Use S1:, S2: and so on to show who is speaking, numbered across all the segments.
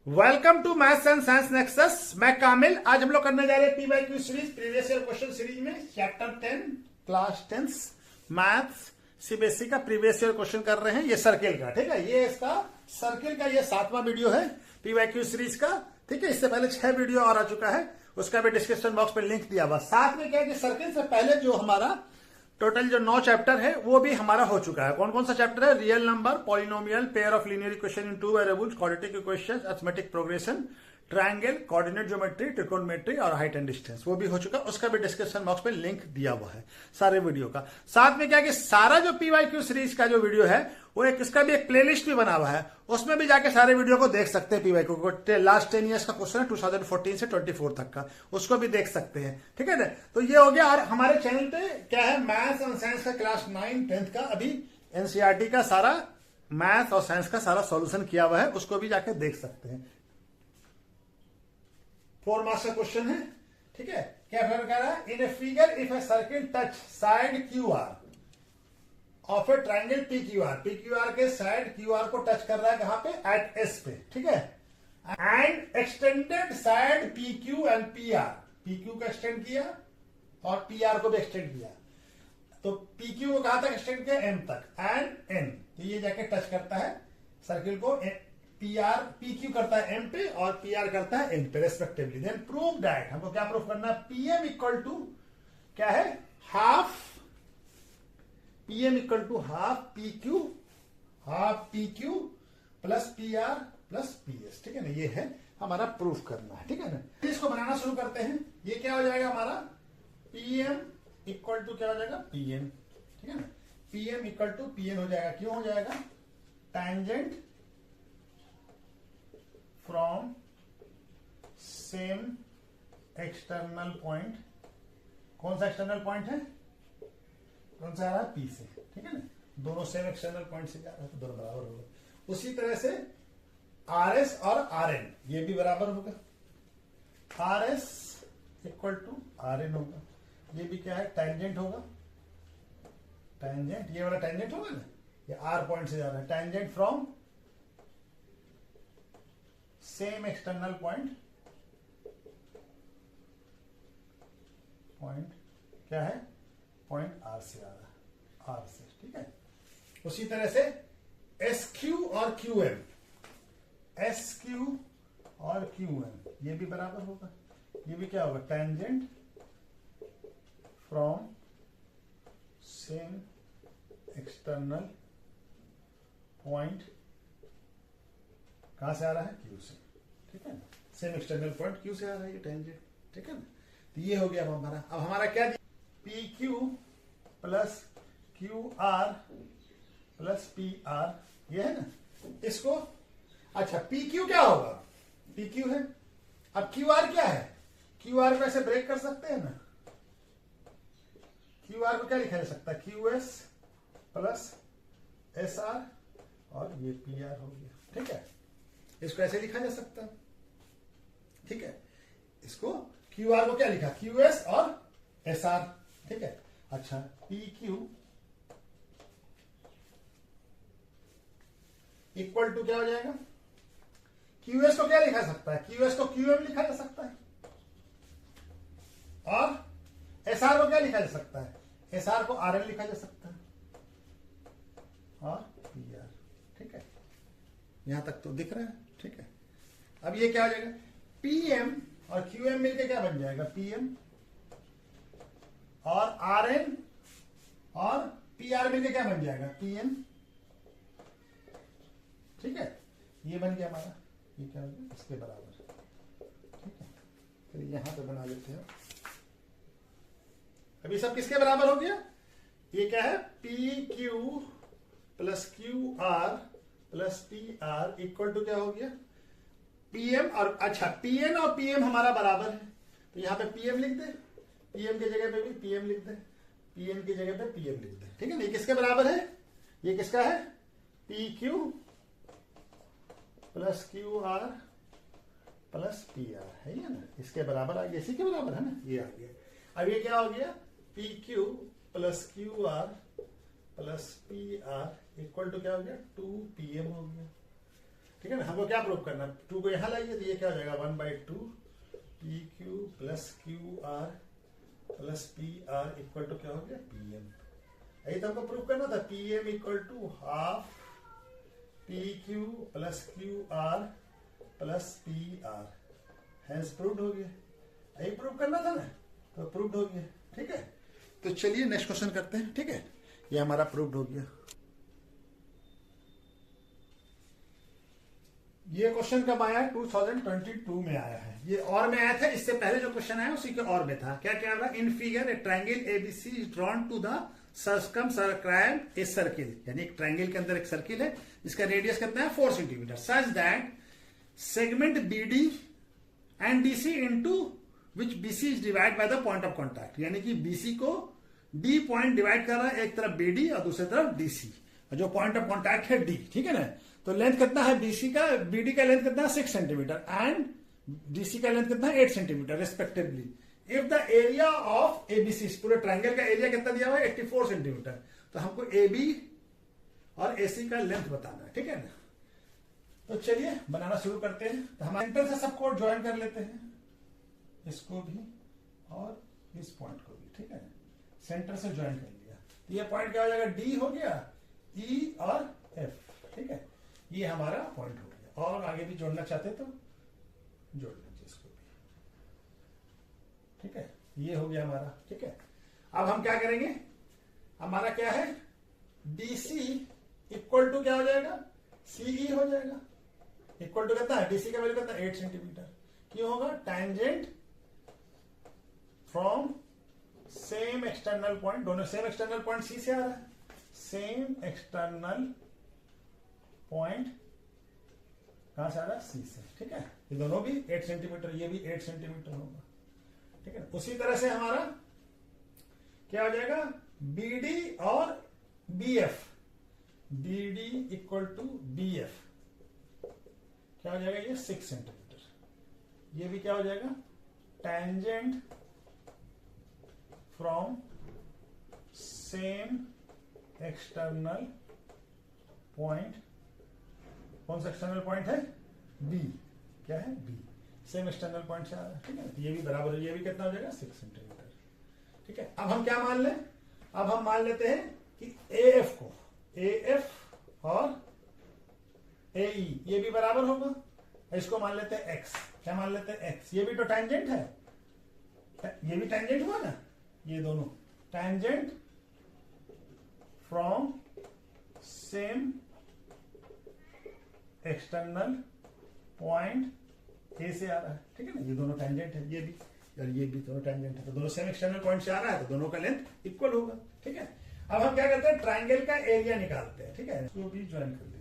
S1: Welcome to maths and science nexus. मैं कामिल। आज हम लोग करने जा रहे हैं PYQ series, previous year question series में चैप्टर 10 क्लास 10 मैथ्स सीबीएसई का प्रीवियस ईयर क्वेश्चन कर रहे हैं। ये सर्किल का, ठीक है, ये इसका सर्किल का ये 7वां वीडियो है पीवाईक्यू सीरीज का, ठीक है। इससे पहले 6 वीडियो और आ चुका है, उसका भी डिस्क्रिप्शन बॉक्स में लिंक दिया हुआ। साथ में क्या है कि सर्किल से पहले जो हमारा टोटल जो 9 चैप्टर है वो भी हमारा हो चुका है। कौन कौन सा चैप्टर है? Real number, polynomial, pair of linear equation in 2 variables, quadratic equation, arithmetic progression, triangle, coordinate geometry, trigonometry और हाइट एंड डिस्टेंस, वो भी हो चुका है। उसका भी डिस्क्रिप्शन बॉक्स में लिंक दिया हुआ है सारे वीडियो का। साथ में क्या कि सारा जो पीवाईक्यू सीरीज का जो वीडियो है वो इसका भी एक प्लेलिस्ट भी बना हुआ है, उसमें भी जाके सारे वीडियो को देख सकते हैं। पीवाईक्यू को लास्ट 10 ईयर्स का क्वेश्चन है 2014 से 24 तक का, उसको भी देख सकते हैं, ठीक है ना। तो ये हो गया। और हमारे चैनल पे क्या है, मैथ्स और साइंस का क्लास 9 10th का अभी एनसीईआरटी का सारा मैथ्स और साइंस का सारा सॉल्यूशन किया हुआ है, उसको भी जाके देख सकते हैं। 4 मार्क्स का क्वेश्चन है, ठीक है। क्या कह रहा है? In a figure if a circle touch side Q R of a triangle P Q R, P Q R के साइड क्यू आर को टच कर रहा है, कहां पे? एट एस पे, ठीक है। And extended side P Q and P R, P Q को एक्सटेंड किया और पी आर को भी एक्सटेंड किया। तो पी क्यू को कहां तक एक्सटेंड किया? एम तक, एंड एन। तो ये जाके टच करता है सर्किल को। पी आर, पी क्यू करता है एम पे और पी आर करता है एन पे रेस्पेक्टिवली। देन प्रूव दैट, हमको क्या प्रूव करना है? पी एम इक्वल टू क्या है? Half P M equal to half P Q plus P R plus P S, ठीक है ना। ये है हमारा प्रूफ करना है, ठीक है ना। इसको बनाना शुरू करते हैं। ये क्या हो जाएगा हमारा? पी एम इक्वल टू क्या हो जाएगा? पी एन, ठीक है ना। P M equal to P N हो जाएगा। क्यों हो जाएगा? Tangent from same external point. कौन सा एक्सटर्नल पॉइंट है? कौन सा आ रहा है? पी से, ठीक है ना। दोनों सेम एक्सटर्नल पॉइंट से जा रहा है तो दोनों बराबर होगा। उसी तरह से आर एस और आर एन ये भी बराबर होगा। R S equal to R N होगा। ये भी क्या है? टैंजेंट होगा। टैंजेंट, ये वाला टैंजेंट होगा ना, ये आर पॉइंट से जा रहा है। Tangent from same external point, point क्या है? पॉइंट आर से आ रहा है, आर से, ठीक है। उसी तरह से एस क्यू और क्यू एम, एस क्यू और क्यू एम ये भी बराबर होगा। ये भी क्या होगा? Tangent from same external point, कहां से आ रहा है? क्यू से, ठीक है ना। सेम एक्सटर्नल पॉइंट क्यू से आ रहा है ये टैंजेंट, ठीक है ना। तो ये हो गया हमारा। अब हमारा क्या? P Q plus Q R plus P are, ये है ना। इसको अच्छा, पी क्यू क्या होगा? पी क्यू है। अब क्यू आर क्या है? क्यू आर को ऐसे ब्रेक कर सकते हैं ना। क्यू आर को क्या लिखा जा सकता है? Q S plus S R और ये पी आर हो गया, ठीक है। इसको ऐसे लिखा जा सकता है, ठीक है। इसको क्यू आर को क्या लिखा? क्यू एस और एस आर, ठीक है। अच्छा, पी क्यू इक्वल टू क्या हो जाएगा? क्यू एस को क्या लिखा सकता है? क्यू एस को क्यू एम लिखा जा सकता है और एस आर को क्या लिखा जा सकता है? एस आर को आर एन लिखा जा सकता है और पी आर, ठीक है। यहां तक तो दिख रहा है, ठीक है। अब ये क्या हो जाएगा? पी एम और क्यू एम मिलकर क्या बन जाएगा? पी एम और आर एन और पी आर मिलकर क्या बन जाएगा? पी एन, ठीक है। ये बन गया हमारा। ये क्या हो गया? इसके बराबर, ठीक है। फिर यहां पे बना लेते हैं। अभी सब किसके बराबर हो गया? ये क्या है? P Q plus Q R plus P R equal to क्या हो गया? पीएम और अच्छा, पीएन और पीएम हमारा बराबर है, तो यहां पे पीएम लिख दे, पीएम की जगह पे भी पीएम लिख दे, पीएम की जगह पे पीएम लिख दे, ठीक है ना। ये किसके बराबर है? ये किसका है? P Q plus Q R plus P are है, ये ना। इसके बराबर आ गया, इसी के बराबर है ना, ये आ गया। अब ये क्या हो गया? P Q plus Q R plus P R equal to क्या हो गया? 2 PM हो गया। ठीक है ना। हमको क्या प्रूव करना, 2 को यहां लाइए तो ये क्या हो जाएगा 1/2 P Q plus Q R plus P R equal to क्या हो गया पीएम। यही तो हमको प्रूव करना था, PM equal to half P Q plus Q R plus P R, hence proved हो गया। यही प्रूव करना था ना, तो प्रूव्ड हो गया। ठीक है, तो चलिए नेक्स्ट क्वेश्चन करते हैं। ठीक है, ये हमारा प्रूव्ड हो गया। ये क्वेश्चन कब आया है, 2022 में आया है। ये और में आया था, इससे पहले जो क्वेश्चन आया उसी के और में था। क्या क्या था, in figure a triangle ABC is drawn to the circumscribe a circle, यानी एक ट्रायंगल के अंदर एक सर्किल है जिसका रेडियस कितना है 4 centimetre, such that segment BD and DC into which BC is divide by the point of contact, यानी कि बीसी को डी पॉइंट डिवाइड कर रहा है, एक तरफ बीडी और दूसरी तरफ डीसी, जो पॉइंट ऑफ कॉन्टैक्ट है डी। ठीक है ना, तो लेंथ कितना है बीसी का, बीडी का लेंथ कितना है 6 सेंटीमीटर एंड डीसी का लेंथ कितना है 8 centimetre respectively. If the area of ABC, पूरे ट्रायंगल का एरिया कितना दिया हुआ है 84 सेंटीमीटर, तो हमको एबी और एसी का लेंथ बताना है। ठीक है ना, तो चलिए बनाना शुरू करते हैं। तो हम सेंटर से सबको ज्वाइन कर लेते हैं, इसको भी और इस पॉइंट को भी। ठीक है, सेंटर से ज्वाइन कर लिया, तो ये पॉइंट क्या हो जाएगा, डी हो गया, ई और एफ। ठीक है, ये हमारा पॉइंट हो गया। और आगे भी जोड़ना चाहते तो जोड़ लीजिए इसको भी। ठीक है, ये हो गया हमारा। ठीक है, अब हम क्या करेंगे, हमारा क्या है डीसी इक्वल टू क्या हो जाएगा सीई हो जाएगा, इक्वल टू कितना है, डीसी का वैल्यू कितना 8 सेंटीमीटर। क्यों होगा, tangent from same external point, दोनों सेम एक्सटर्नल पॉइंट सी से आ रहा है, सेम एक्सटर्नल पॉइंट कहां से आ रहा है, सी से। ठीक है, ये दोनों भी 8 सेंटीमीटर, ये भी 8 सेंटीमीटर होगा। ठीक है, उसी तरह से हमारा क्या हो जाएगा बीडी और BF, BD equal to BF क्या हो जाएगा, ये 6 सेंटीमीटर। ये भी क्या हो जाएगा, tangent from same external point, कौन सा एक्सटर्नल पॉइंट है, बी, क्या है बी, सेम एक्सटर्नल पॉइंट से आ रहा है। ठीक है, ये भी बराबर है, ये भी कितना हो जाएगा 6 सेंटीमीटर। ठीक है, अब हम क्या मान लें, अब हम मान लेते हैं कि एएफ को, एएफ और एई ये भी बराबर होगा, इसको मान लेते हैं एक्स, क्या मान लेते हैं एक्स, ये भी तो टैंजेंट है, ये भी टैंजेंट हुआ ना, ये दोनों tangent from same external point A से आ रहा है। ठीक है ना, ये दोनों टैंजेंट है, ये भी और ये भी दोनों टैंजेंट है, तो दोनों सेम एक्सटर्नल पॉइंट से आ रहा है, तो दोनों का लेंथ इक्वल होगा। ठीक है, अब हम क्या करते हैं, ट्राइंगल का एरिया निकालते हैं। ठीक है, इसको भी ज्वाइन कर लीजिए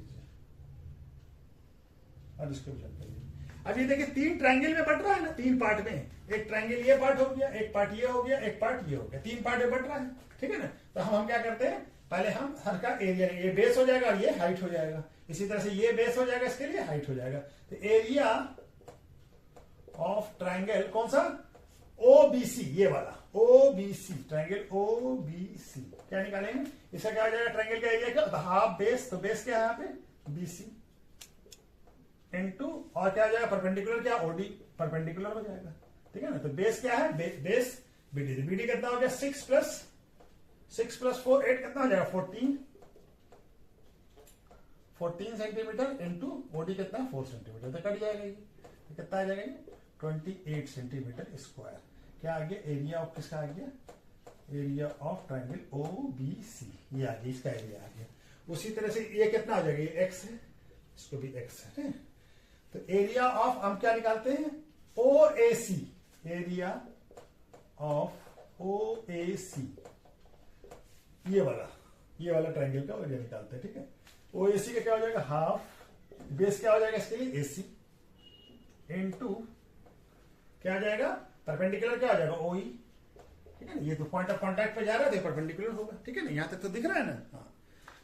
S1: और इसको भी ज्वाइन कर लीजिए। अब ये देखिए 3 ट्राइंगल में बट रहा है ना, 3 पार्ट में, एक ट्राइंगल ये पार्ट हो गया, एक पार्ट ये हो गया, एक पार्ट ये हो गया, 3 पार्ट में बट रहा है। ठीक है ना, तो हम क्या करते हैं, पहले हम हर का एरिया, ये बेस हो जाएगा और ये हाइट हो जाएगा, इसी तरह से ये बेस हो जाएगा, इसके लिए हाइट हो जाएगा। तो एरिया ऑफ ट्राइंगल कौन सा, ओबीसी, ये वाला ओबीसी, ट्राइंगल ओबीसी क्या निकालेंगे, इसका क्या हो जाएगा, ट्राइंगल का एरिया क्या, हाफ बेस, तो बेस क्या है यहाँ पे बीसी इनटू, और क्या हो जाएगा परपेंडिकुलर, क्या ओडी परपेंडिकुलर हो जाएगा। ठीक है ना, तो बेस क्या है, बेस बीडी, बीडी कितना हो गया 6 प्लस 4 8 कितना हो जाएगा 14 सेंटीमीटर इंटू ओडी कितना 4 सेंटीमीटर, तो कट जाएगा ये, तो कितना आ जाएगा ये 28 सेंटीमीटर स्क्वायर। क्या आ गया, एरिया ऑफ किसका आ गया, area of triangle O B C, ये आ गया, इसका एरिया आ गया। उसी तरह से ये कितना आ जाएगा, ये एक्स है, इसको भी एक्स है। तो एरिया ऑफ हम क्या निकालते हैं, ओ A C, area of O A सी, ये वाला ट्राइंगल का एरिया निकालते हैं। ठीक है, ओ ए सी का क्या हो जाएगा, हाफ बेस क्या हो जाएगा इसके लिए एसी इनटू क्या आ जाएगा, परपेंडिकुलर क्या हो जाएगा ओई। ठीक है ना, ये तो पॉइंट ऑफ कांटेक्ट पे जा रहा है तो परपेंडिकुलर होगा। ठीक है ना, यहां तक तो दिख रहा है ना। हाँ,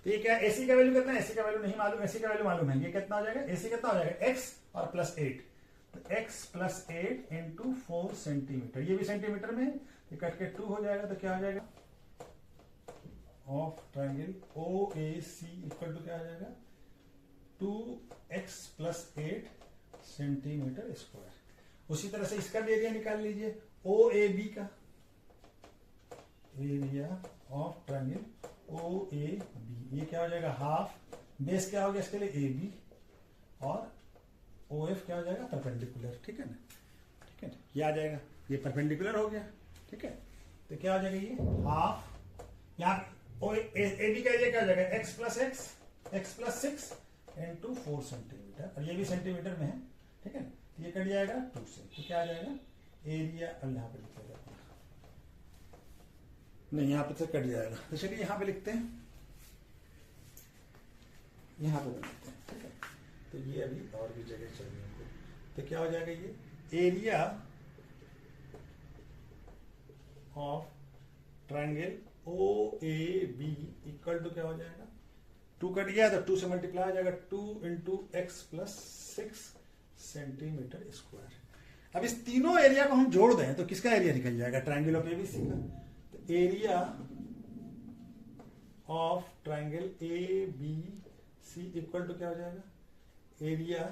S1: तो ये क्या, एसी का वैल्यू कितना है, एसी का वैल्यू नहीं मालूम, एसी का वैल्यू मालूम है, ये कितना हो जाएगा, एसी कितना हो जाएगा एक्स और प्लस 8, तो एक्स प्लस 8 इंटू 4 सेंटीमीटर, ये भी सेंटीमीटर में है, ये कट के 2 हो जाएगा, तो क्या हो जाएगा of triangle O A C equal to क्या आ जाएगा 2x प्लस 8 सेंटीमीटर स्क्वायर। उसी तरह से इसका भी एरिया निकाल लीजिए, ओ ए बी का area of triangle O A B, ये क्या हो जाएगा हाफ, बेस क्या हो गया इसके लिए ए बी, और ओ एफ क्या हो जाएगा परपेंडिकुलर, ठीक है ना, ठीक है ना, ये आ जाएगा, ये परपेंडिकुलर हो गया, ठीक है। तो क्या हो जाएगा ये हाफ, यहाँ ओ ए बी का एरिया क्या हो जाएगा एक्स प्लस 6 इंटू 4 सेंटीमीटर, और ये भी सेंटीमीटर में है, ठीक है ना, तो ये कट जाएगा 2 से, तो क्या आ जाएगा एरिया, अब यहाँ पे लिख देगा नहीं, यहाँ पे से कट जाएगा, तो चलिए यहाँ पे लिखते हैं, यहाँ पे लिखते हैं, ठीक है। तो ये अभी और भी जगह चाहिए हमको, तो क्या हो जाएगा ये area of triangle O A B equal to क्या हो जाएगा, 2 कट गया तो 2 से मल्टीप्लाई हो जाएगा, 2 into x plus 6 centimetre square. अब इस तीनों एरिया को हम जोड़ दें तो किसका एरिया निकल जाएगा, ट्रायंगल ऑफ एबीसी का। तो area of triangle A B C equal to क्या हो जाएगा, area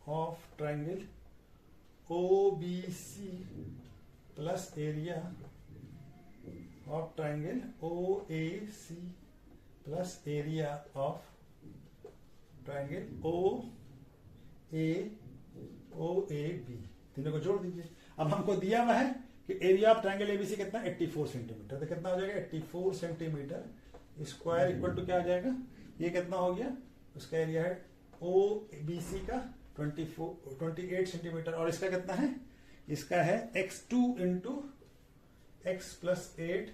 S1: of triangle O B C plus area of triangle O A C plus area of triangle O A B, तीनों को जोड़ दीजिए। अब हमको दिया हुआ है कि एरिया ऑफ ट्रायंगल एबीसी कितना 84 सेंटीमीटर, तो कितना हो जाएगा 84 सेंटीमीटर स्क्वायर इक्वल टू क्या हो जाएगा, ये कितना हो गया, उसका एरिया है ओ बी सी का 28 सेंटीमीटर, और इसका कितना है, इसका है x2 इंटू एक्स प्लस 8,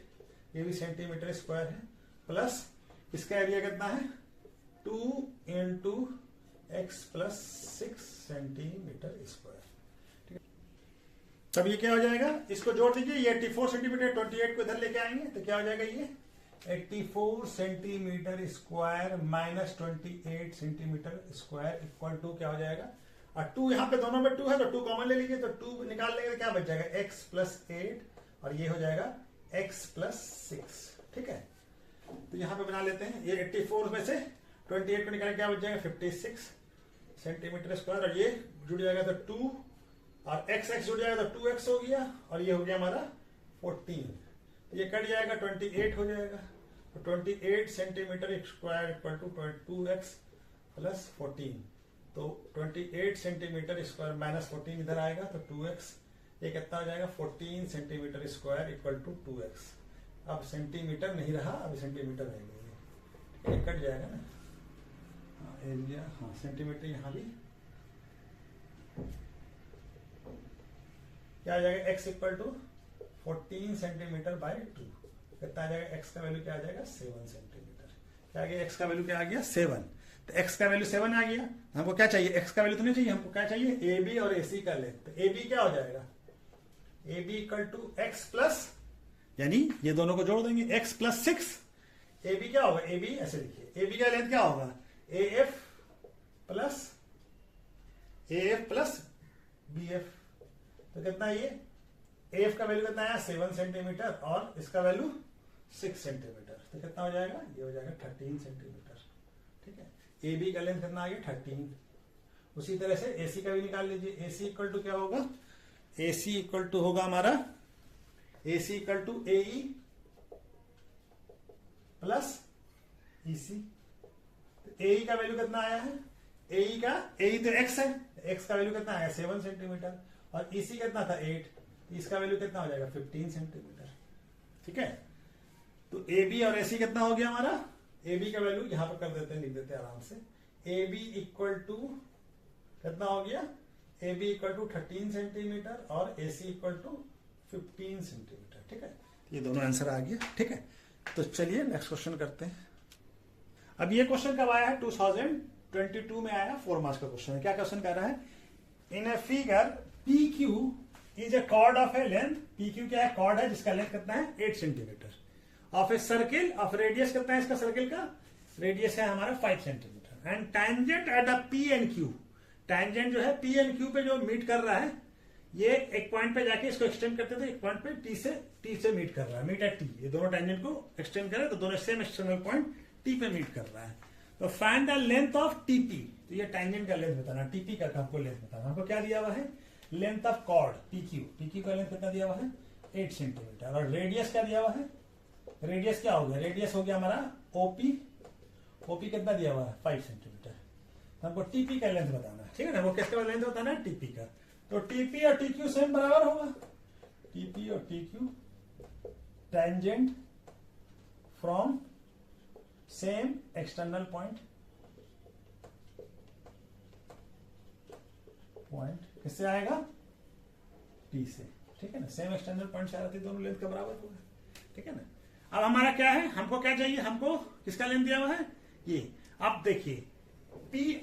S1: ये भी सेंटीमीटर स्क्वायर है, प्लस इसका एरिया कितना है 2 into x plus 6 centimetre square, ठीक है। तब ये क्या हो जाएगा, इसको जोड़ दीजिए, ये 84 सेंटीमीटर 28 को इधर लेके आएंगे तो क्या हो जाएगा, ये 84 centimetre square minus 28 centimetre square equal to क्या हो जाएगा, और 2 यहाँ पे दोनों में 2 है तो 2 कॉमन ले लीजिए, तो 2 निकाल लेंगे तो क्या बच जाएगा x प्लस 8 और ये हो जाएगा x प्लस 6, ठीक है। तो यहाँ पे बना लेते हैं, ये 84 में से 28 को निकालेंगे क्या बच जाएगा 56 सेंटीमीटर स्क्वायर, और ये जुड़ जाएगा तो 2 और x जुड़ जाएगा तो 2x हो गया, और ये हो गया हमारा 14, तो ये कट जाएगा 28 हो जाएगा, तो 28 centimetre square equal to 2x plus 14, तो 28 सेंटीमीटर स्क्वायर माइनस 14 इधर आएगा तो 2x, ये कितना हो जाएगा 14 centimetre square equal to 2x। अब सेंटीमीटर नहीं रहा, अब सेंटीमीटर रह गया, ये कट जाएगा ना, हाँ एरिया, हाँ सेंटीमीटर यहाँ भी क्या आ जाएगा x equal to 14 centimetre by 2, कितना आ जाएगा, x का वैल्यू क्या आ जाएगा 7 सेंटीमीटर, क्या आ गया, x का वैल्यू क्या आ गया 7, तो x का वैल्यू 7 आ गया, हमको क्या चाहिए, x का वैल्यू तो नहीं चाहिए, हमको क्या चाहिए AB और AC का लेंथ, तो AB क्या हो जाएगा, AB equal to x plus, यानी ये दोनों को जोड़ देंगे x प्लस 6, AB क्या होगा, AB ऐसे लिखिए, AB का लेंथ क्या होगा AF प्लस BF, तो कितना ये AF का वैल्यू कितना है 7 सेंटीमीटर और इसका वैल्यू 6 सेंटीमीटर, तो कितना हो जाएगा, ये हो जाएगा 13 सेंटीमीटर, ठीक है। AB का लेंथ कितना आ गया 13। उसी तरह से AC का भी निकाल लीजिए, AC इक्वल टू क्या होगा, AC इक्वल टू होगा हमारा AC equal to AE plus EC, तो AE का वैल्यू कितना आया है, AE तो x है, x का वैल्यू कितना आया 7 सेंटीमीटर और EC कितना था 8, इसका वैल्यू कितना हो जाएगा 15 सेंटीमीटर, ठीक है। तो AB और AC कितना हो गया हमारा, AB का वैल्यू यहां पर कर देते हैं, लिख देते हैं आराम से, AB इक्वल टू कितना हो गया, AB इक्वल टू 13 सेंटीमीटर और AC इक्वल टू 15 सेंटीमीटर, ठीक है। ये दोनों आंसर आ गया, ठीक है। तो चलिए नेक्स्ट क्वेश्चन करते हैं। अब ये क्वेश्चन कब आया है, 2022 में आया, 4 मार्क्स का क्वेश्चन है। क्या क्वेश्चन कह रहा है, in a figure PQ is a chord of a length, PQ क्या है, कॉर्ड है जिसका लेंथ कितना है 8 centimetre, of a circle of radius कितना है इसका, सर्किल का रेडियस है हमारा 5 centimetre, and tangent at the P and Q, tangent जो है P एंड Q पे जो मीट कर रहा है, ये एक पॉइंट पे जाके इसको एक्सटेंड करते थे, एक पॉइंट पे T से मीट कर रहा है, मीट एट T, ये दोनों टैंजेंट को एक्सटेंड करे तो दोनों सेम एक्सटर्नल पॉइंट T पे मीट कर रहा है। तो find the length of TP, तो ये टेंजेंट का लेंथ बताना, टीपी का हमको लेंथ बताना। हमको क्या दिया हुआ है, length of chord PQ, PQ का लेंथ कितना दिया हुआ है 8 सेंटीमीटर, और रेडियस क्या दिया हुआ है, रेडियस क्या हो गया, रेडियस हो गया हमारा ओपी, ओपी कितना दिया हुआ है 5 सेंटीमीटर। हमको टीपी का लेंथ बताना है, ठीक है ना, वो किसका लेंथ बताना है टीपी का। तो टीपी और टीक्यू सेम बराबर होगा, टीपी और TQ tangent from same external point, point किससे आएगा टी से, ठीक है ना, सेम एक्सटर्नल पॉइंट से आ रही, दोनों लेंथ का बराबर होगा, ठीक है ना। अब हमारा क्या है, हमको क्या चाहिए, हमको किसका लेंथ दिया हुआ है ये। अब देखिए पी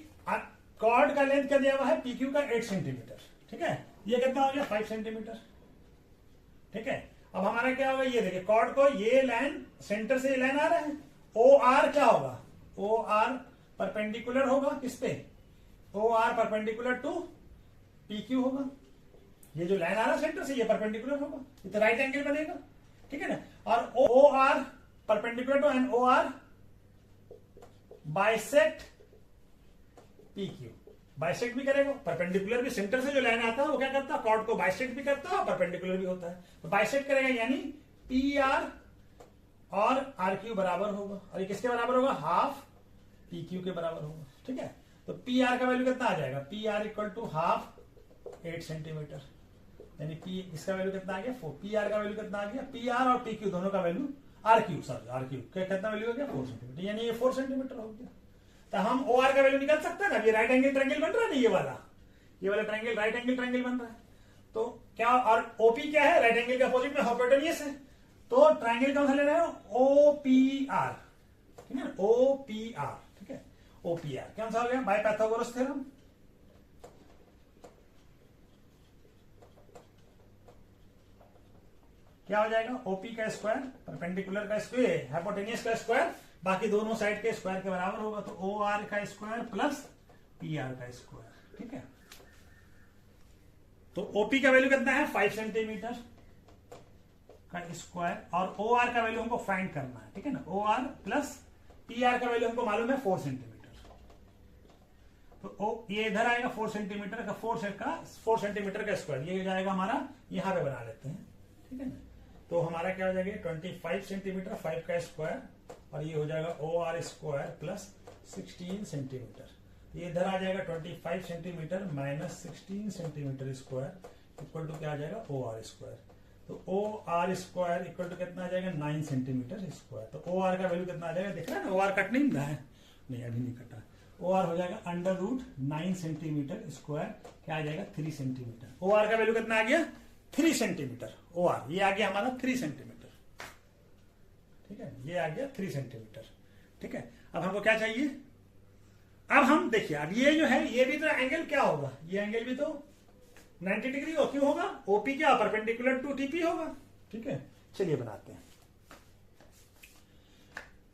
S1: कॉर्ड का लेंथ क्या दिया हुआ है पीक्यू का 8 सेंटीमीटर, ठीक है, ये कितना हो गया 5 सेंटीमीटर, ठीक है। अब हमारा क्या होगा, ये देखिए कॉर्ड को ये लाइन सेंटर से ये लाइन आ रहा है, ओ आर क्या होगा, ओ आर परपेंडिकुलर होगा किस पे, O R perpendicular to PQ होगा, ये जो लाइन आ रहा है सेंटर से ये परपेंडिकुलर होगा, ये तो राइट एंगल बनेगा, ठीक है ना। और O R perpendicular to and O R bisect PQ, bisect भी करेगा, परपेंडिकुलर भी सेंटर से जो लाइन आता है वो क्या करता है कॉर्ड को बाइसेक्ट भी करता है और परपेंडिकुलर भी होता है, तो बाइसेक्ट करेगा यानी पी आर और आर क्यू बराबर होगा, और ये किसके बराबर होगा हाफ पी क्यू के बराबर होगा, ठीक है। तो पी आर का वैल्यू कितना आ जाएगा, P R equal to half 8 centimetre, यानी पी इसका वैल्यू कितना आ गया 4, पी आर का वैल्यू कितना आ गया, पी आर और पी क्यू दोनों का value R Q, sorry R Q कितना वैल्यू हो गया 4 सेंटीमीटर, यानी ये 4 सेंटीमीटर हो गया। तो हम ओ आर का वैल्यू निकाल सकते हैं ना, ये राइट एंगल ट्रायंगल बन रहा है ना, ये वाला ट्रायंगल राइट एंगल ट्रायंगल बन रहा है, तो क्या, और ओपी क्या है राइट एंगल के अपोजिट में हाइपोटेन्यूस है, तो ट्रायंगल कौन सा ले रहे हो ओपीआर, ठीक है, ओपीआर, ठीक है, ओपीआर कौन सा हो गया बाय पाइथागोरस थ्योरम, क्या हो जाएगा ओपी का स्क्वायर परपेंडिकुलर का स्क्वायर हाइपोटेन्यूस का स्क्वायर बाकी दोनों साइड के स्क्वायर के बराबर होगा, तो ओ आर का स्क्वायर प्लस पी आर का स्क्वायर, ठीक है। तो ओपी का वैल्यू कितना है 5 सेंटीमीटर का स्क्वायर, और ओ आर का वैल्यू हमको फाइंड करना है, ठीक है ना, O R plus P R का वैल्यू हमको मालूम है 4 सेंटीमीटर, तो ये इधर आएगा 4 सेंटीमीटर का 4 सेंटीमीटर का स्क्वायर, ये जाएगा हमारा यहां पे बना लेते हैं, ठीक है ना। तो हमारा क्या हो जाएगा 25 सेंटीमीटर 5 का स्क्वायर, और ये हो जाएगा O R square plus 16 centimetre, ये इधर आ जाएगा 25 centimetre minus 16 centimetre square equal to क्या आ जाएगा ओ आर स्क्वायर, तो O R square equal to कितना आ जाएगा 9 सेंटीमीटर स्क्वायर, तो ओ आर का वैल्यू कितना आ जाएगा, दिख रहा है ना, ओ आर कट नहीं रहा है, नहीं अभी नहीं कटा, ओ आर हो जाएगा अंडर रूट 9 सेंटीमीटर स्क्वायर, क्या आ जाएगा 3 सेंटीमीटर, ओ आर का वैल्यू कितना आ गया 3 सेंटीमीटर, ओ आर ये आ गया हमारा 3 सेंटीमीटर, ठीक है, ये आ गया 3 सेंटीमीटर, ठीक है। अब हमको क्या चाहिए, अब हम देखिए, अब ये जो है ये भी तो एंगल क्या होगा, ये एंगल भी तो 90 डिग्री हो, क्यों होगा ओपी क्या परपेंडिकुलर टू टीपी होगा, ठीक है। चलिए बनाते हैं,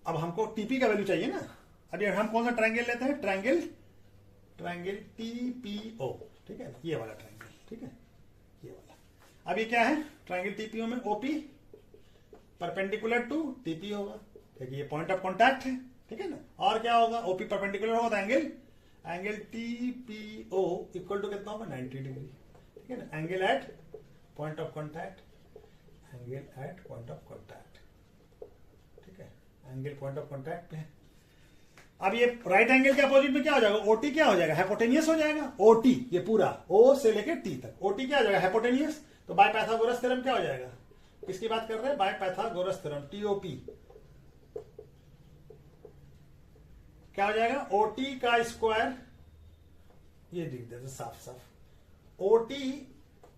S1: अब हमको टीपी का वैल्यू चाहिए ना, अभी हम कौन सा ट्रायंगल लेते हैं, ट्रायंगल टीपीओ, ठीक है, ये वाला ट्रायंगल, ठीक है, ये वाला। अब ये क्या है ट्रायंगल टीपीओ में ओपी परपेंडिकुलर टू टीपी होगा, ठीक है, ये पॉइंट ऑफ कॉन्टैक्ट है, ठीक है ना, और क्या होगा ओपी परपेंडिकुलर होगा तो एंगल टीपीओ इक्वल टू कितना होगा 90 डिग्री, ठीक है ना, angle at point of contact, angle at point of contact, ठीक है, एंगल पॉइंट ऑफ कॉन्टैक्ट पे है। अब ये राइट एंगल के अपोजिट में क्या हो जाएगा ओटी क्या हो जाएगा हाइपोटेनियस हो जाएगा, ओटी ये पूरा ओ से लेके टी तक ओटी क्या हो जाएगा हाइपोटेनियस, तो बाय पाइथागोरस थ्योरम क्या हो जाएगा, किसकी बात कर रहे हैं बाय पाइथागोरस थ्योरम टीओपी, क्या हो जाएगा ओटी का स्क्वायर, ये लिख देते साफ साफ, ओटी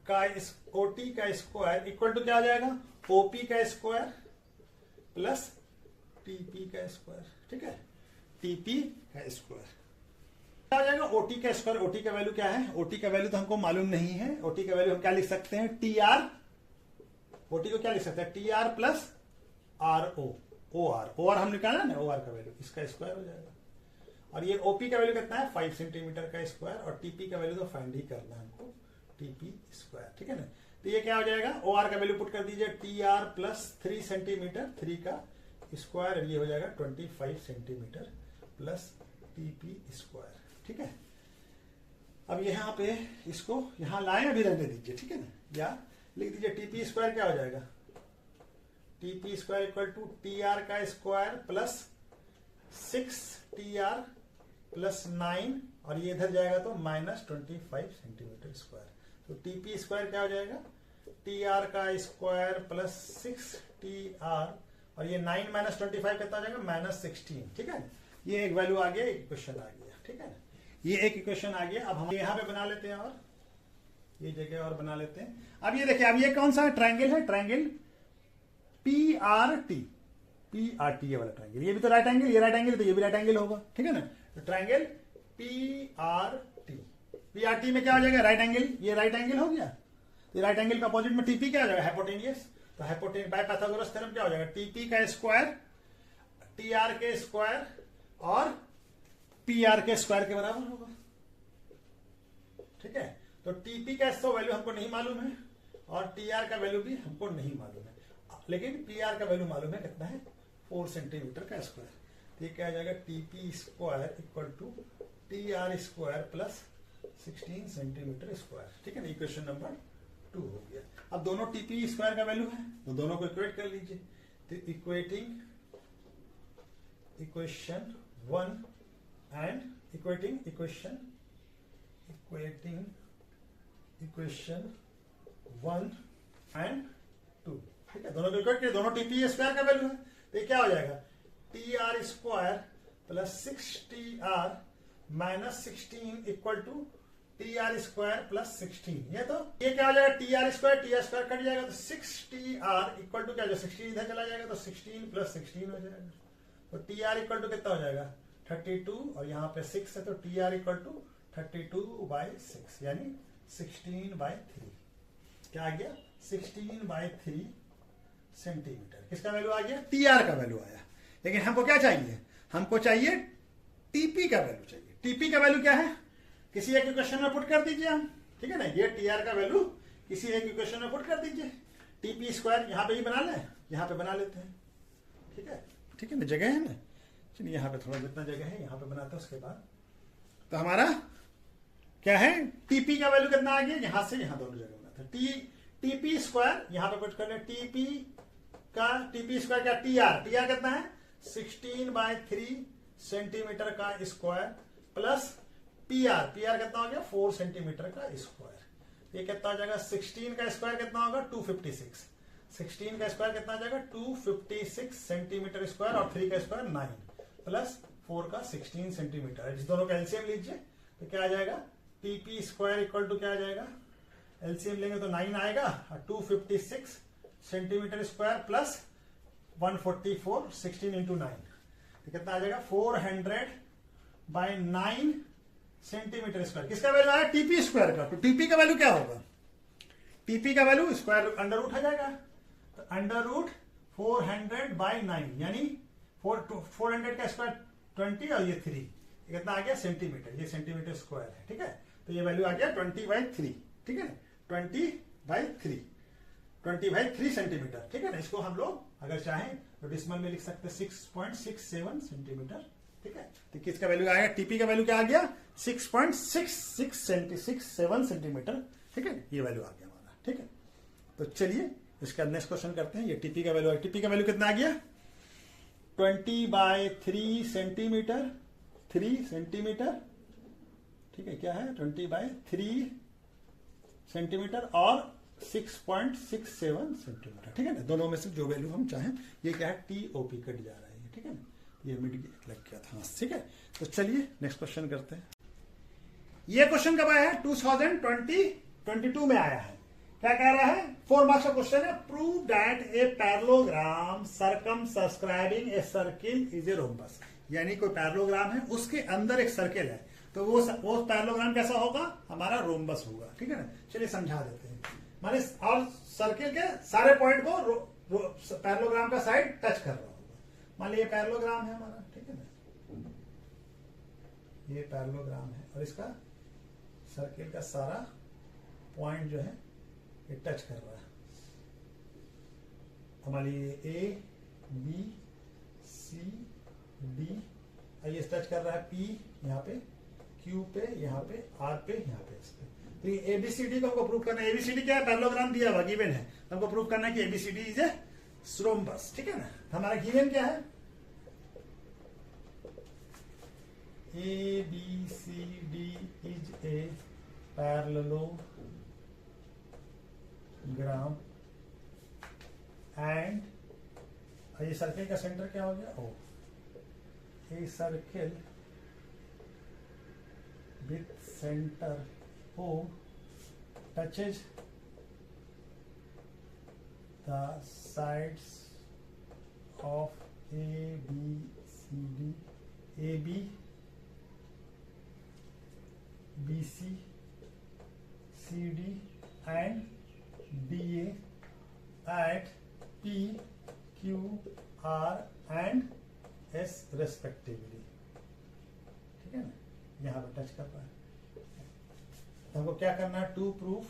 S1: का स्क्वायर इक्वल टू क्या हो जाएगा ओपी का स्क्वायर प्लस टीपी का स्क्वायर, ठीक है, टीपी का स्क्वायर क्या हो जाएगा ओटी का स्क्वायर, ओटी का वैल्यू क्या है, ओटी का वैल्यू तो हमको मालूम नहीं है, ओटी का वैल्यू हम क्या लिख सकते हैं टी आर, ओटी को क्या लिख सकते हैं T R plus R O R हम निकाला ना, ओ आर का वैल्यू इसका स्क्वायर हो जाएगा, और ये ओपी का वैल्यू कितना है 5 सेंटीमीटर का स्क्वायर, और टीपी का वैल्यू तो फाइंड ही करना है हमको टीपी स्क्वायर, ठीक है ना। तो ये क्या हो जाएगा ओ आर का वैल्यू पुट कर दीजिए टी आर प्लस 3 सेंटीमीटर 3 का स्क्वायर, ये हो जाएगा 25 सेंटीमीटर प्लस टीपी स्क्वायर। ठीक है, अब यहाँ पे इसको यहाँ लाए अभी रहने दीजिए, ठीक है ना, या लिख दीजिए टीपी स्क्वायर क्या हो जाएगा, TP square equal to T R का स्क्वायर प्लस 6 TR प्लस 9 और ये इधर जाएगा तो -25 सेंटीमीटर स्क्वायर। तो टीपी स्क्वायर क्या हो जाएगा, टी आर का स्क्वायर प्लस 6 TR और ये 9 - 25 कितना हो जाएगा -16। ठीक है, ये एक वैल्यू आ गया, एक इक्वेशन आ गया। ठीक है ना, ये एक इक्वेशन आ गया। अब हम यहां पे बना लेते हैं और ये जगह और बना लेते हैं। अब ये देखिए, अब ये कौन सा ट्रायंगल है, ट्रायंगल PRT, PRT ये वाला ट्रायंगल, ये भी तो राइट एंगल, ये राइट एंगल तो ये भी राइट एंगल होगा। ठीक है ना, तो ट्रायंगल PRT, PRT में क्या हो जाएगा, राइट एंगल, ये राइट एंगल हो गया। तो राइट एंगल का अपोजिट में टीपी क्या हो जाएगा, हाइपोटेनियस। तो हाइपोटेनियस बाय पाइथागोरस थ्योरम क्या हो जाएगा, टीपी का स्क्वायर टीआर के स्क्वायर और पीआर के स्क्वायर के बराबर होगा। ठीक है, तो टीपी का तो वैल्यू हमको नहीं मालूम है और टीआर का वैल्यू भी हमको नहीं मालूम है, लेकिन पीआर का वैल्यू मालूम है, कितना है 4 सेंटीमीटर का स्क्वायर। तो ये क्या आ जाएगा, TP square equal to TR square plus 16 centimetre square. ठीक है ना, इक्वेशन नंबर 2 हो गया। अब दोनों टीपी स्क्वायर का वैल्यू है तो दोनों को इक्वेट कर लीजिए। तो equating equation 1 and equating equation 1 and 2। ठीक है, दोनों को इक्वेट किया, दोनों टीपी स्क्वायर का वैल्यू है। तो ये क्या हो जाएगा, T R square plus 6 TR minus 16 equal to T R square plus 16। ये तो ये क्या हो जाएगा, टी आर स्क्वायर कट जाएगा तो 6 TR इक्वल टू क्या हो जाएगा, 16 इधर चला जाएगा तो 16 प्लस 16 हो जाएगा। तो टी आर इक्वल टू कितना हो जाएगा 32 और यहाँ पे 6 है तो टी आर इक्वल टू 32/6 यानी 16/3। क्या आ गया, 16/3 सेंटीमीटर। किसका वैल्यू आ गया, टी आर का वैल्यू आया। लेकिन हमको क्या चाहिए, हमको चाहिए टीपी का वैल्यू चाहिए। टीपी का वैल्यू क्या है, किसी एक इक्वेशन में पुट कर दीजिए हम। ठीक है ना, ये टी आर का वैल्यू किसी एक इक्वेशन में पुट कर दीजिए। टीपी स्क्वायर यहाँ पे ही बना लें, यहाँ पे बना लेते हैं। ठीक है, ठीक है ना, जगह है ना, चलिए यहाँ पे थोड़ा जितना जगह है यहाँ पे बनाते हैं। उसके बाद तो हमारा क्या है, टीपी का वैल्यू कितना आ गया, यहां से यहां दोनों जगह बनाते हैं। टीपी स्क्वायर यहां पे पुट कर लें, टीपी स्क्वायर क्या, टीआर कितना है 16/3 सेंटीमीटर का स्क्वायर प्लस पीआर कितना हो गया 4 सेंटीमीटर का स्क्वायर। ये कितना हो जाएगा, 16 का स्क्वायर कितना होगा 256, 16 का स्क्वायर कितना आ जाएगा 256 सेंटीमीटर स्क्वायर और 3 का स्क्वायर 9 प्लस 4 का 16 सेंटीमीटर। जिस दोनों का एलसीएम लीजिए तो क्या आ जाएगा, टीपी स्क्वायर इक्वल टू क्या आ जाएगा, एलसीएम लेंगे तो 9 आएगा और 256 सेंटीमीटर स्क्वायर प्लस 144, 16 इंटू 9 तो कितना आ जाएगा 400/9 सेंटीमीटर स्क्वायर। किसका वैल्यू आया, टीपी स्क्वायर का। तो टीपी का वैल्यू क्या होगा, टीपी का वैल्यू स्क्वायर अंडर रूट आ जाएगा, तो अंडर रूट 400/9 यानी 400 का स्क्वायर 20 और ये 3 कितना आ गया सेंटीमीटर, ये सेंटीमीटर स्क्वायर है। ठीक है, तो ये वैल्यू आ गया 20/3। ठीक है, 20/3 सेंटीमीटर। ठीक है ना, इसको हम लोग अगर चाहें तो डिसिमल में लिख सकते हैं 6.67 सेंटीमीटर। ठीक है, तो किसका वैल्यू आएगा, टीपी का वैल्यू क्या आ गया 6.67 सेंटीमीटर। ठीक है, ये वैल्यू आ गया हमारा। ठीक है, तो चलिए इसका नेक्स्ट क्वेश्चन करते हैं। ये टीपी का वैल्यू, टीपी का वैल्यू कितना आ गया 20/3 सेंटीमीटर, 3 सेंटीमीटर। ठीक है, क्या है 20/3 सेंटीमीटर और 6.67 सेंटीमीटर। ठीक है ना, दोनों में से जो वैल्यू हम चाहें। ये क्या है, टीओपी कट जा रहा है। ठीक है ना, ये मिड लग गया था। ठीक है, तो चलिए नेक्स्ट क्वेश्चन करते हैं। ये क्वेश्चन कब आया है, 2022 में आया है। क्या कह रहा है, 4 मार्क्स का क्वेश्चन है। Prove that a parallelogram circumscribing a circle is a rhombus. यानी कोई पैरेललोग्राम है, उसके अंदर एक सर्किल है, तो वो पैरेललोग्राम कैसा होगा, हमारा रोम्बस होगा। ठीक है ना, चलिए समझा देते हैं। माने और सर्किल के सारे पॉइंट को पैरेललोग्राम का साइड टच कर रहा होगा। मान लीजिए पैरेललोग्राम है हमारा। ठीक है ना, ये पैरेललोग्राम है और इसका सर्किल का सारा पॉइंट जो है ये टच कर रहा है। हमारी ए बी सी डी ये टच कर रहा है P यहाँ पे, Q पे, यहाँ पे, R पे, यहाँ पे, इस पे। तो ये ABCD को हमको प्रूव करना है। ABCD क्या है? पैरेललोग्राम दिया हुआ गिवन है, हमको प्रूव करना है कि ABCD इज ए रोम्बस। ठीक है ना? हमारा गिवन क्या है? ABCD is a parallelogram and ये सर्किल का सेंटर क्या हो गया? O। A circle with center O touches the sides of ABCD, AB, BC, CD and DA at P, Q, R and S respectively. ठीक है ना? यहां पे टच कर रहा है। तो हमको क्या करना है? टू प्रूफ,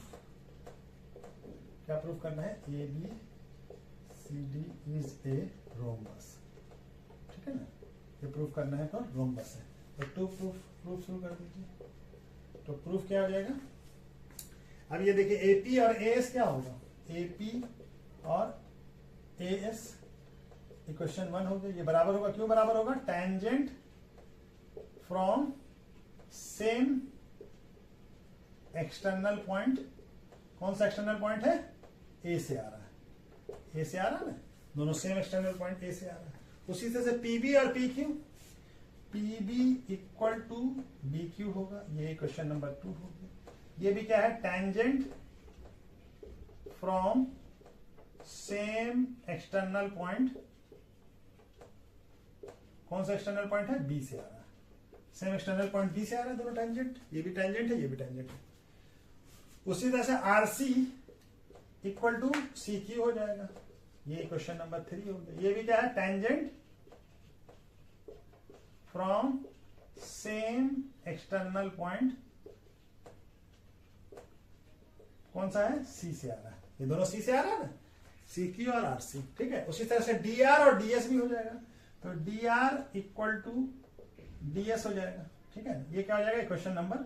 S1: क्या प्रूफ करना है? ABCD is a rhombus. ठीक है ना? ये प्रूफ करना है तो रोम्बस है। तो टू प्रूफ शुरू कर दीजिए। तो प्रूफ क्या हो जाएगा? अब ये देखिए AP और AS क्या होगा? AP और AS इक्वेशन 1 हो गया। ये बराबर होगा, क्यों बराबर होगा? Tangent from same external point. कौन सा एक्सटर्नल पॉइंट है? ए से आ रहा है, ए से आ रहा है ना, दोनों सेम एक्सटर्नल पॉइंट ए से आ रहा है। उसी तरह से PB और PQ, PB equal to BQ होगा। ये क्वेश्चन नंबर 2 हो गया। ये भी क्या है? Tangent from same external point. कौन सा एक्सटर्नल पॉइंट है? बी से आ रहा है, सेम एक्सटर्नल पॉइंट बी से आ रहा है, दोनों टेंजेंट। ये भी टेंजेंट है, ये भी टेंजेंट है। उसी तरह से RC इक्वल टू CQ हो जाएगा। ये क्वेश्चन नंबर 3 हो गया। ये भी क्या है? Tangent from same external point. कौन सा है? C से आ रहा है, ये दोनों C से आ रहा है ना, CQ और RC। ठीक है? उसी तरह से DR और DS भी हो जाएगा। तो DR इक्वल टू DS हो जाएगा। ठीक है? ये क्या हो जाएगा? Equation number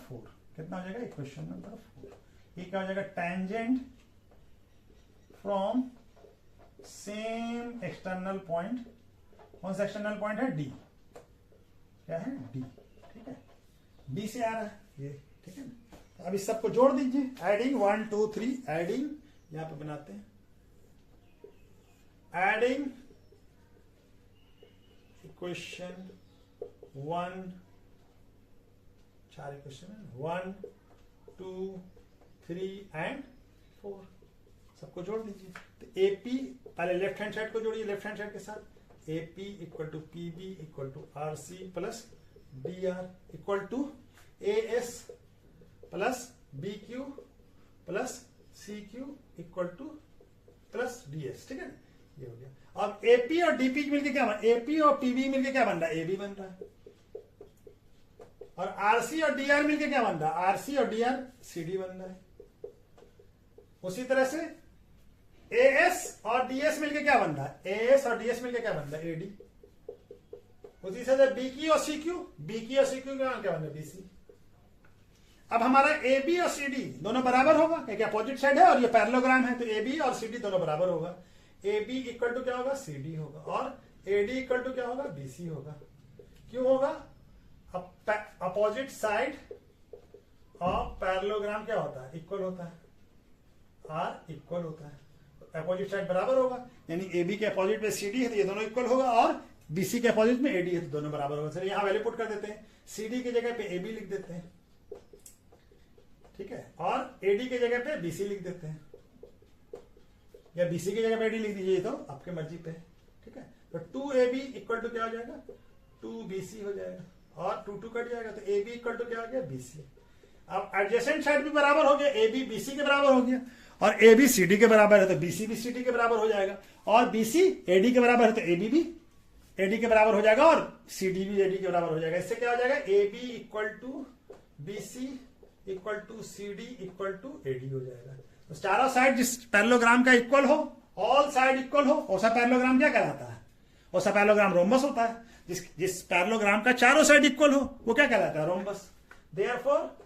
S1: 4। कितना हो जाएगा? Equation number 4। ये क्या हो जाएगा? Tangent from same external point. कौन सा एक्सटर्नल पॉइंट है? D। क्या है? D। ठीक है? B से आ रहा है ये। ठीक है ना? तो अब इस सबको जोड़ दीजिए। एडिंग 1 2 3, एडिंग यहां पे बनाते हैं। एडिंग इक्वेशन 1, 4 इक्वेशन है, 1 2 3 एंड 4, सबको जोड़ दीजिए। तो AP पहले लेफ्ट हैंड साइड को जोड़िए, लेफ्ट हैंड साइड के साथ। AP equal to PB equal to RC plus DR equal to AS plus BQ plus CQ equal to plus DS। ठीक है ना? ये हो गया। अब AP और DP मिलके क्या बन, AP और PB मिलके क्या बन रहा है? AB बन रहा है। और RC और DR मिलके क्या बन रहा है? RC और DR CD बन रहा है। उसी तरह से AS और DS मिलके क्या बन रहा है? AS और DS मिलके क्या बन रहा है? AD। उसी तरह से BQ और CQ क्या बन रहा है? BC। अब हमारा AB और CD दोनों बराबर होगा, क्योंकि अपोजिट साइड है और ये पैरेललोग्राम है। तो AB और CD दोनों बराबर होगा। AB इक्वल टू क्या होगा? CD होगा। और AD इक्वल टू क्या होगा? BC होगा। क्यों होगा? अपोजिट साइड ऑफ पैरेललोग्राम क्या होता है? इक्वल होता है। R इक्वल होता है, अपोजिट साइड बराबर होगा। यानी AB के अपोजिट में CD है तो ये दोनों इक्वल होगा, और BC के अपोजिट में AD है तो दोनों बराबर होगा। चलिए यहां वैल्यू पुट कर देते हैं। CD की जगह पे AB लिख देते हैं। ठीक है? और AD की जगह पे BC लिख देते हैं, या BC की जगह पे AD लिख दीजिए, तो आपके मर्जी पे। ठीक है? तो 2AB इक्वल टू क्या हो जाएगा? 2BC हो जाएगा, और 2 कट जाएगा तो AB इक्वल टू क्या हो गया? BC। अब एडजेसेंट साइड भी बराबर हो गया, AB BC के बराबर हो गया, और AB CD के बराबर है तो BC भी CD के बराबर हो जाएगा, और BC AD के बराबर है तो AB भी AD के बराबर हो जाएगा, और CD भी AD के बराबर हो जाएगा। इससे क्या हो जाएगा? AB equal to BC equal to CD equal to AD हो जाएगा। तो चारों साइड जिस पैरेललोग्राम का इक्वल हो, ऑल साइड इक्वल हो, वैसा पैरेललोग्राम क्या कहलाता है? वैसा पैरेललोग्राम रोम्बस होता है। जिस पैरेललोग्राम का चारों साइड इक्वल हो वो क्या कहलाता है? Rhombus. Therefore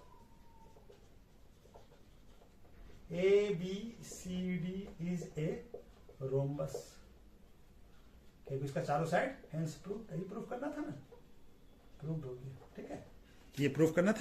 S1: ABCD is a rhombus, क्योंकि इसका चारों साइड हेंस प्रूफ, यही प्रूफ करना था ना, प्रूफ हो गया। ठीक है, ये प्रूफ करना था।